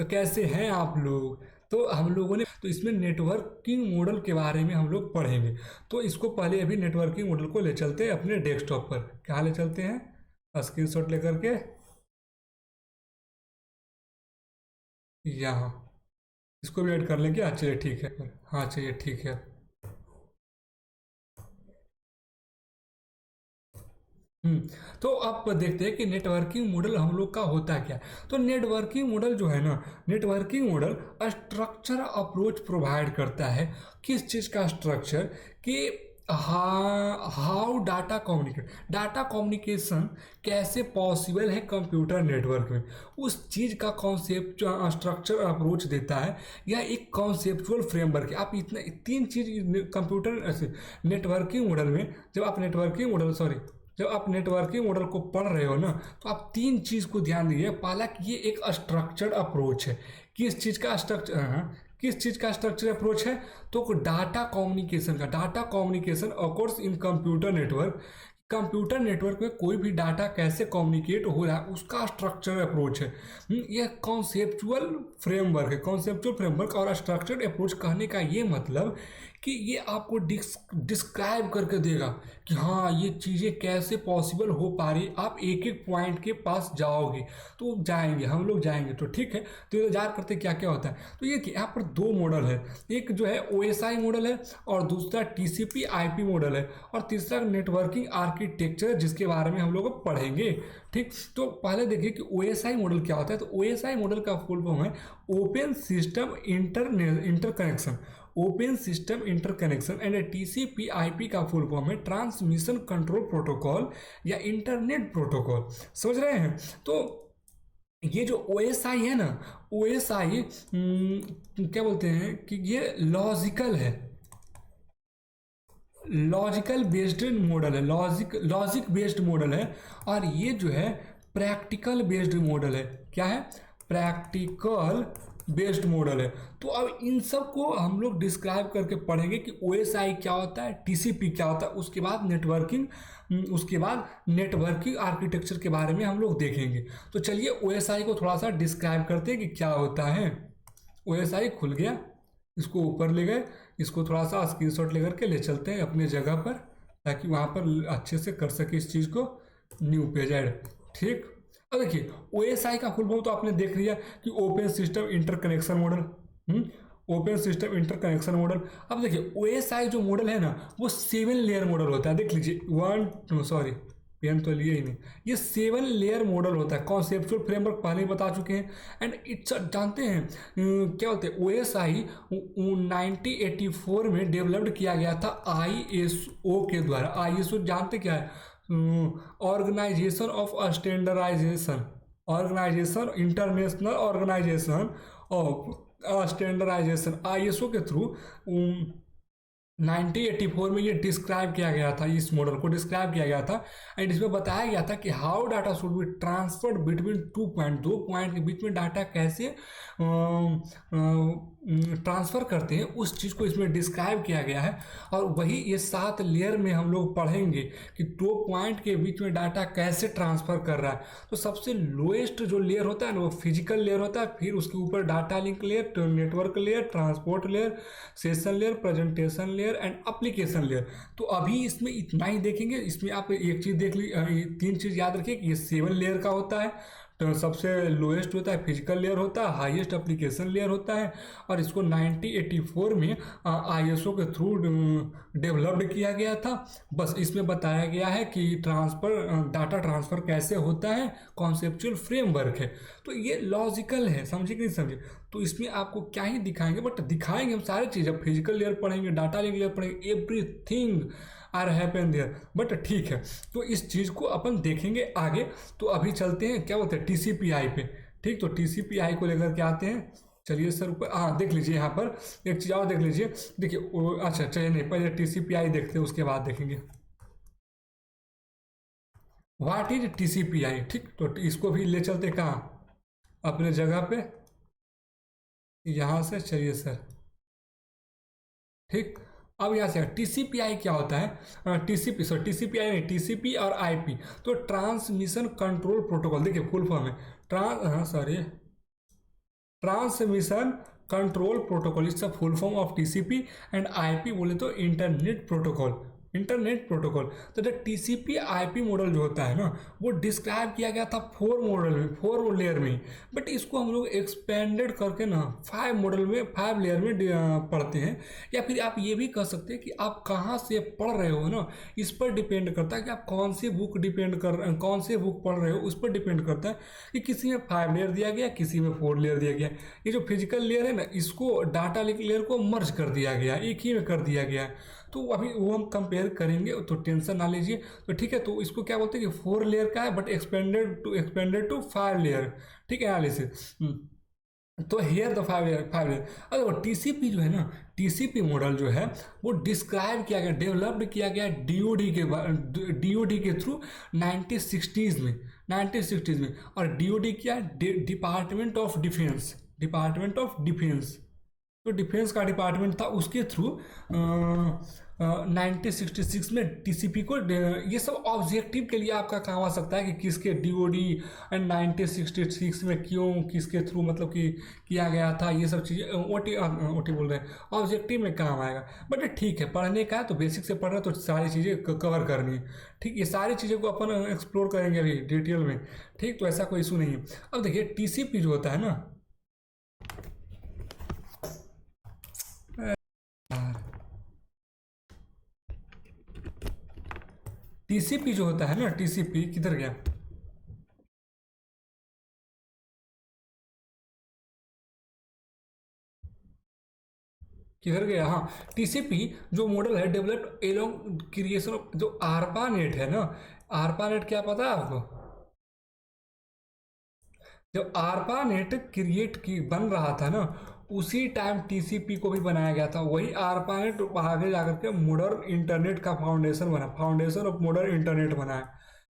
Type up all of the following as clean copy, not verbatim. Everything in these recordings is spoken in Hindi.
तो कैसे हैं आप लोग। तो हम लोगों ने तो इसमें नेटवर्किंग मॉडल के बारे में हम लोग पढ़ेंगे। तो इसको पहले अभी नेटवर्किंग मॉडल को ले चलते हैं अपने डेस्कटॉप पर। कहाँ ले चलते हैं, स्क्रीनशॉट लेकर के यहाँ। इसको भी ऐड कर लेंगे। हाँ चलिए ठीक है। हाँ चलिए ठीक है। हम्म। तो आप देखते हैं कि नेटवर्किंग मॉडल हम लोग का होता क्या है। तो नेटवर्किंग मॉडल जो है ना, networking model structure approach provide करता है। किस चीज़ का स्ट्रक्चर कि हाउ डाटा कम्युनिकेशन कैसे पॉसिबल है कंप्यूटर नेटवर्क में, उस चीज़ का कॉन्सेप्ट स्ट्रक्चर अप्रोच देता है। या एक कॉन्सेप्चुअल फ्रेमवर्क है। आप इतना तीन चीज़ कंप्यूटर ऐसे नेटवर्किंग मॉडल में, जब आप नेटवर्किंग मॉडल सॉरी जब आप नेटवर्किंग मॉडल को पढ़ रहे हो ना, तो आप तीन चीज़ को ध्यान दीजिए। पहला कि ये एक स्ट्रक्चर्ड अप्रोच है। किस चीज़ का स्ट्रक्चर, किस चीज़ का स्ट्रक्चर अप्रोच है, तो data communication across in computer network. Computer network में कोई भी डाटा कैसे कम्युनिकेट हो रहा है उसका स्ट्रक्चर अप्रोच है। यह कॉन्सेप्चुअल फ्रेमवर्क और स्ट्रक्चर्ड अप्रोच कहने का ये मतलब कि ये आपको डिस्क्राइब करके देगा कि हाँ ये चीज़ें कैसे पॉसिबल हो पा रही। आप एक एक पॉइंट के पास जाओगे तो जाएंगे, हम लोग जाएंगे तो ठीक है। तो इंतजार करते क्या क्या होता है। तो ये कि यहाँ पर दो मॉडल है, एक जो है OSI मॉडल है और दूसरा TCP IP मॉडल है और तीसरा नेटवर्किंग आर्किटेक्चर जिसके बारे में हम लोग पढ़ेंगे। ठीक, तो पहले देखिए कि OSI मॉडल क्या होता है। तो OSI मॉडल का फुल फॉर्म है open system interconnection. Open system interconnection and TCP IP का फुल फॉर्म है ट्रांसमिशन कंट्रोल प्रोटोकॉल या इंटरनेट प्रोटोकॉल। समझ रहे हैं। तो ये जो OSI है ना, OSI क्या बोलते हैं कि ये लॉजिकल बेस्ड मॉडल है। लॉजिक बेस्ड मॉडल है। और ये जो है प्रैक्टिकल बेस्ड मॉडल है। क्या है, प्रैक्टिकल बेस्ड मॉडल है। तो अब इन सब को हम लोग डिस्क्राइब करके पढ़ेंगे कि OSI क्या होता है, TCP क्या होता है, उसके बाद नेटवर्किंग आर्किटेक्चर के बारे में हम लोग देखेंगे। तो चलिए OSI को थोड़ा सा डिस्क्राइब करते हैं कि क्या होता है। OSI खुल गया, इसको ऊपर ले गए, इसको थोड़ा सा स्क्रीनशॉट लेकर के ले चलते हैं अपने जगह पर ताकि वहाँ पर अच्छे से कर सके इस चीज़ को। New page add. ठीक, अब देखिए OSI का फुल फॉर्म तो आपने देख लिया कि open system interconnection model. Open system interconnection model. अब देखिए OSI जो मॉडल है ना वो 7 लेयर मॉडल होता है। देख लीजिए पेन तो लिए ही नहीं। ये 7 लेयर मॉडल होता है। कॉन्सेप्चुअल फ्रेमवर्क पहले ही बता चुके हैं। एंड इट्स जानते हैं क्या होते हैं। OSI 1984 में डेवलप्ड किया गया था ISO के द्वारा। ISO जानते क्या है, organisation of international organisation of standardisation. ISO के थ्रू 1984 में ये डिस्क्राइब किया गया था, इस मॉडल को डिस्क्राइब किया गया था। एंड इसमें बताया गया था कि how data should be transferred between दो पॉइंट के बीच में डाटा कैसे ट्रांसफ़र करते हैं, उस चीज़ को इसमें डिस्क्राइब किया गया है। और वही ये 7 लेयर में हम लोग पढ़ेंगे कि 2 पॉइंट के बीच में डाटा कैसे ट्रांसफ़र कर रहा है। तो सबसे लोएस्ट जो लेयर होता है ना वो फिजिकल लेयर होता है। फिर उसके ऊपर data link layer, network layer, transport layer, session layer, presentation layer and application layer. तो अभी इसमें इतना ही देखेंगे। इसमें आप एक चीज़ देख ली, 3 चीज़ याद रखिए कि ये 7 लेयर का होता है। तो सबसे लोएस्ट होता है फिजिकल लेयर होता है, हाईएस्ट एप्लीकेशन लेयर होता है। और इसको 1984 में ISO के थ्रू डेवलप्ड किया गया था। बस इसमें बताया गया है कि डाटा ट्रांसफ़र कैसे होता है, कॉन्सेप्चुअल फ्रेमवर्क है। तो ये लॉजिकल है, समझे कि नहीं समझे। तो इसमें आपको क्या ही दिखाएंगे, बट दिखाएंगे हम सारी चीज़ें। फिजिकल लेयर पढ़ेंगे, डाटा लेयर पढ़ेंगे, everything are happen there. But ठीक है, तो इस चीज़ को अपन देखेंगे आगे। तो अभी चलते हैं क्या बोलते हैं TCP/IP पे। ठीक, तो TCP/IP को लेकर के आते हैं। चलिए सर ऊपर देख लीजिए। यहाँ पर एक चीज़ और देख लीजिए। देखिए अच्छा चलिए नहीं, पहले TCP/IP देखते हैं उसके बाद देखेंगे व्हाट इज TCP/IP। ठीक, तो इसको भी ले चलते कहाँ, अपने जगह पे। यहाँ से चलिए सर। ठीक, अब यहाँ से TCP/IP क्या होता है। TCP नहीं, TCP और IP तो ट्रांसमिशन कंट्रोल प्रोटोकॉल। देखिए फुल फॉर्म है ट्रांसमिशन कंट्रोल प्रोटोकॉल, इसका full form of TCP and IP बोले तो इंटरनेट प्रोटोकॉल, इंटरनेट प्रोटोकॉल। तो जो टीसीपी आईपी मॉडल जो होता है ना, वो डिस्क्राइब किया गया था 4 मॉडल में, 4 लेयर में, बट इसको हम लोग एक्सपेंडेड करके ना 5 मॉडल में, 5 लेयर में पढ़ते हैं। या फिर आप ये भी कह सकते हैं कि आप कहाँ से पढ़ रहे हो ना, इस पर डिपेंड करता है कि आप कौन सी बुक कौन से बुक पढ़ रहे हो, उस पर डिपेंड करता है कि किसी में 5 लेयर दिया गया, किसी में 4 लेयर दिया गया। ये जो फिजिकल लेयर है ना, इसको डाटा लिंक लेयर को मर्ज कर दिया गया, एक ही में कर दिया गया है। तो अभी वो हम कंपेयर करेंगे, तो टेंशन ना लीजिए। तो ठीक है, तो इसको क्या बोलते हैं कि 4 लेयर का है, बट एक्सपेंडेड टू 5 लेयर। ठीक है, एनालिसिस। तो हेयर द 5 लेयर। अरे वो टीसीपी जो है ना, टीसीपी मॉडल जो है वो डिस्क्राइब किया गया, डेवलप्ड किया गया डीओडी के थ्रू 1960s में, 1960s में। और डीओडी क्या, department of defence, department of defence, तो डिफेंस का डिपार्टमेंट था, उसके थ्रू 1966 में टीसीपी को, ये सब ऑब्जेक्टिव के लिए आपका काम आ सकता है कि किसके डीओडी एंड 1966 में क्यों, किसके थ्रू मतलब कि किया गया था, ये सब चीज़ें ओटी बोल रहे हैं, ऑब्जेक्टिव में काम आएगा। बट ठीक है, पढ़ने का है तो बेसिक से पढ़ रहे हैं तो सारी चीज़ें कवर करनी है। ठीक, ये सारी चीज़ें को अपन एक्सप्लोर करेंगे अभी डिटेल में। ठीक, तो ऐसा कोई इशू नहीं है। अब देखिए टीसीपी जो होता है ना, टीसीपी जो होता है ना, टीसीपी किधर गया, किधर गया, हाँ, टीसीपी जो मॉडल है डेवलप्ड एलोंग क्रिएशन ऑफ, जो आरपानेट है ना, आरपानेट क्या पता है आपको? जब आरपानेट क्रिएट की बन रहा था ना, उसी टाइम टीसीपी को भी बनाया गया था। वही आरपानेट आगे जाकर के मॉडर्न इंटरनेट का फाउंडेशन बना, फाउंडेशन ऑफ मॉडर्न इंटरनेट बना है।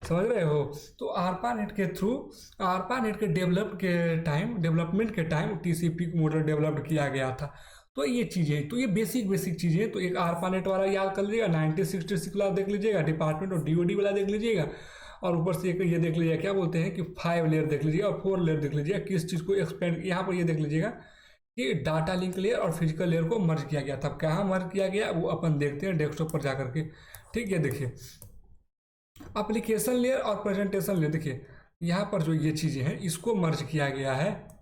समझ रहे हो? तो आरपानेट के थ्रू, आरपानेट के डेवलपमेंट के टाइम टीसीपी मॉडल डेवलप्ड किया गया था। तो ये चीज़ें, तो ये बेसिक चीज़ें, तो एक आरपानेट वाला याद कर लीजिएगा, 1966 वाला देख लीजिएगा, डिपार्टमेंट और डीओडी वाला देख लीजिएगा, और ऊपर से एक ये देख लीजिएगा क्या बोलते हैं कि 5 लेयर देख लीजिएगा और 4 लेयर देख लीजिएगा, किस चीज़ को एक्सपेंड, यहाँ पर ये देख लीजिएगा कि डाटा लिंक लेयर और फिजिकल लेयर को मर्ज किया गया था। कहाँ मर्ज किया गया वो अपन देखते हैं डेस्कटॉप पर जाकर के। ठीक, ये देखिए एप्लीकेशन लेयर और प्रेजेंटेशन लेयर, देखिए यहाँ पर जो ये चीज़ें हैं इसको मर्ज किया गया है,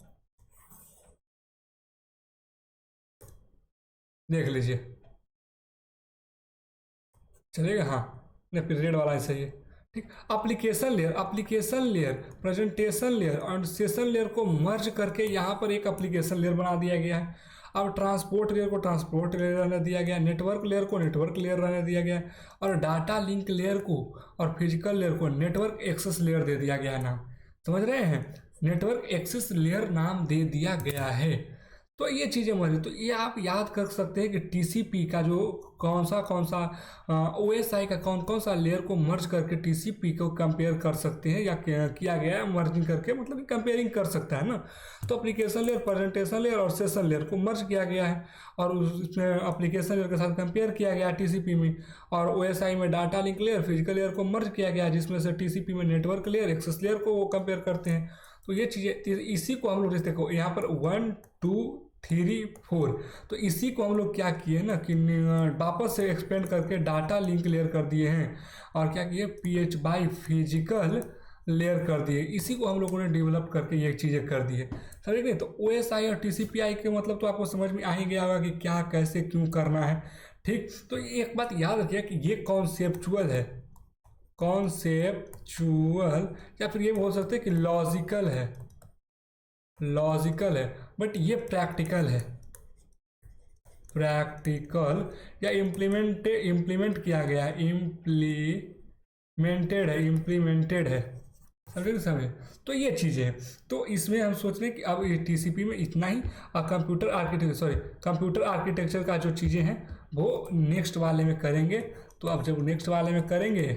देख लीजिए, चलेगा? हाँ, नहीं फिर रेड वाला ऐसा ही है। ठीक, एप्लीकेशन लेयर, प्रेजेंटेशन लेयर और सेशन लेयर को मर्ज करके यहाँ पर एक एप्लीकेशन लेयर बना दिया गया है। अब ट्रांसपोर्ट लेयर को ट्रांसपोर्ट लेयर रहने दिया गया, नेटवर्क लेयर को नेटवर्क लेयर रहने दिया गया, और डाटा लिंक लेयर को और फिजिकल लेयर को नेटवर्क एक्सेस लेयर दे दिया गया नाम। समझ रहे हैं? नेटवर्क एक्सेस लेयर नाम दे दिया गया है। तो ये चीज़ें मरी, तो ये आप याद कर सकते हैं कि टीसीपी का जो कौन सा ओएसआई का कौन सा लेयर को मर्ज करके टीसीपी को कंपेयर कर सकते हैं, या किया गया है मर्जिंग करके, मतलब कि कंपेयरिंग कर सकता है ना। तो एप्लीकेशन लेयर, प्रेजेंटेशन लेयर और सेशन लेयर को मर्ज किया गया है, और उसमें एप्लीकेशन लेयर के साथ कंपेयर किया गया टीसीपी में, और ओएसआई में data link layer, physical layer को मर्ज किया गया, जिसमें से टीसीपी में नेटवर्क लेयर, एक्सेस लेयर को वो कंपेयर करते हैं। तो ये चीज़ें, इसी को हम लोग देखो यहाँ पर 1 2 3 4, तो इसी को हम लोग क्या किए ना कि वापस से एक्सपेंड करके डाटा लिंक लेयर कर दिए हैं, और क्या किए, पीएच बाई फिजिकल लेयर कर दिए। इसी को हम लोगों ने डेवलप करके ये चीज़ें कर दी है, समझ गए? तो ओएसआई और टीसीपीआई के मतलब तो आपको समझ में आ ही गया होगा कि क्या कैसे क्यों करना है। ठीक, तो एक बात याद रखिए कि ये कॉन्सेप्चुअल है, कॉन्सेप्चुअल, या फिर ये बोल सकते हैं कि लॉजिकल है, लॉजिकल है, बट ये प्रैक्टिकल है, प्रैक्टिकल या इम्प्लीमेंट किया गया है, इम्प्लीमेंटेड है, समझे? तो ये चीज़ें हैं। तो इसमें हम सोच रहे हैं कि अब ये टीसीपी में इतना ही, और कंप्यूटर आर्किटेक्चर का जो चीज़ें हैं वो नेक्स्ट वाले में करेंगे। तो अब जब नेक्स्ट वाले में करेंगे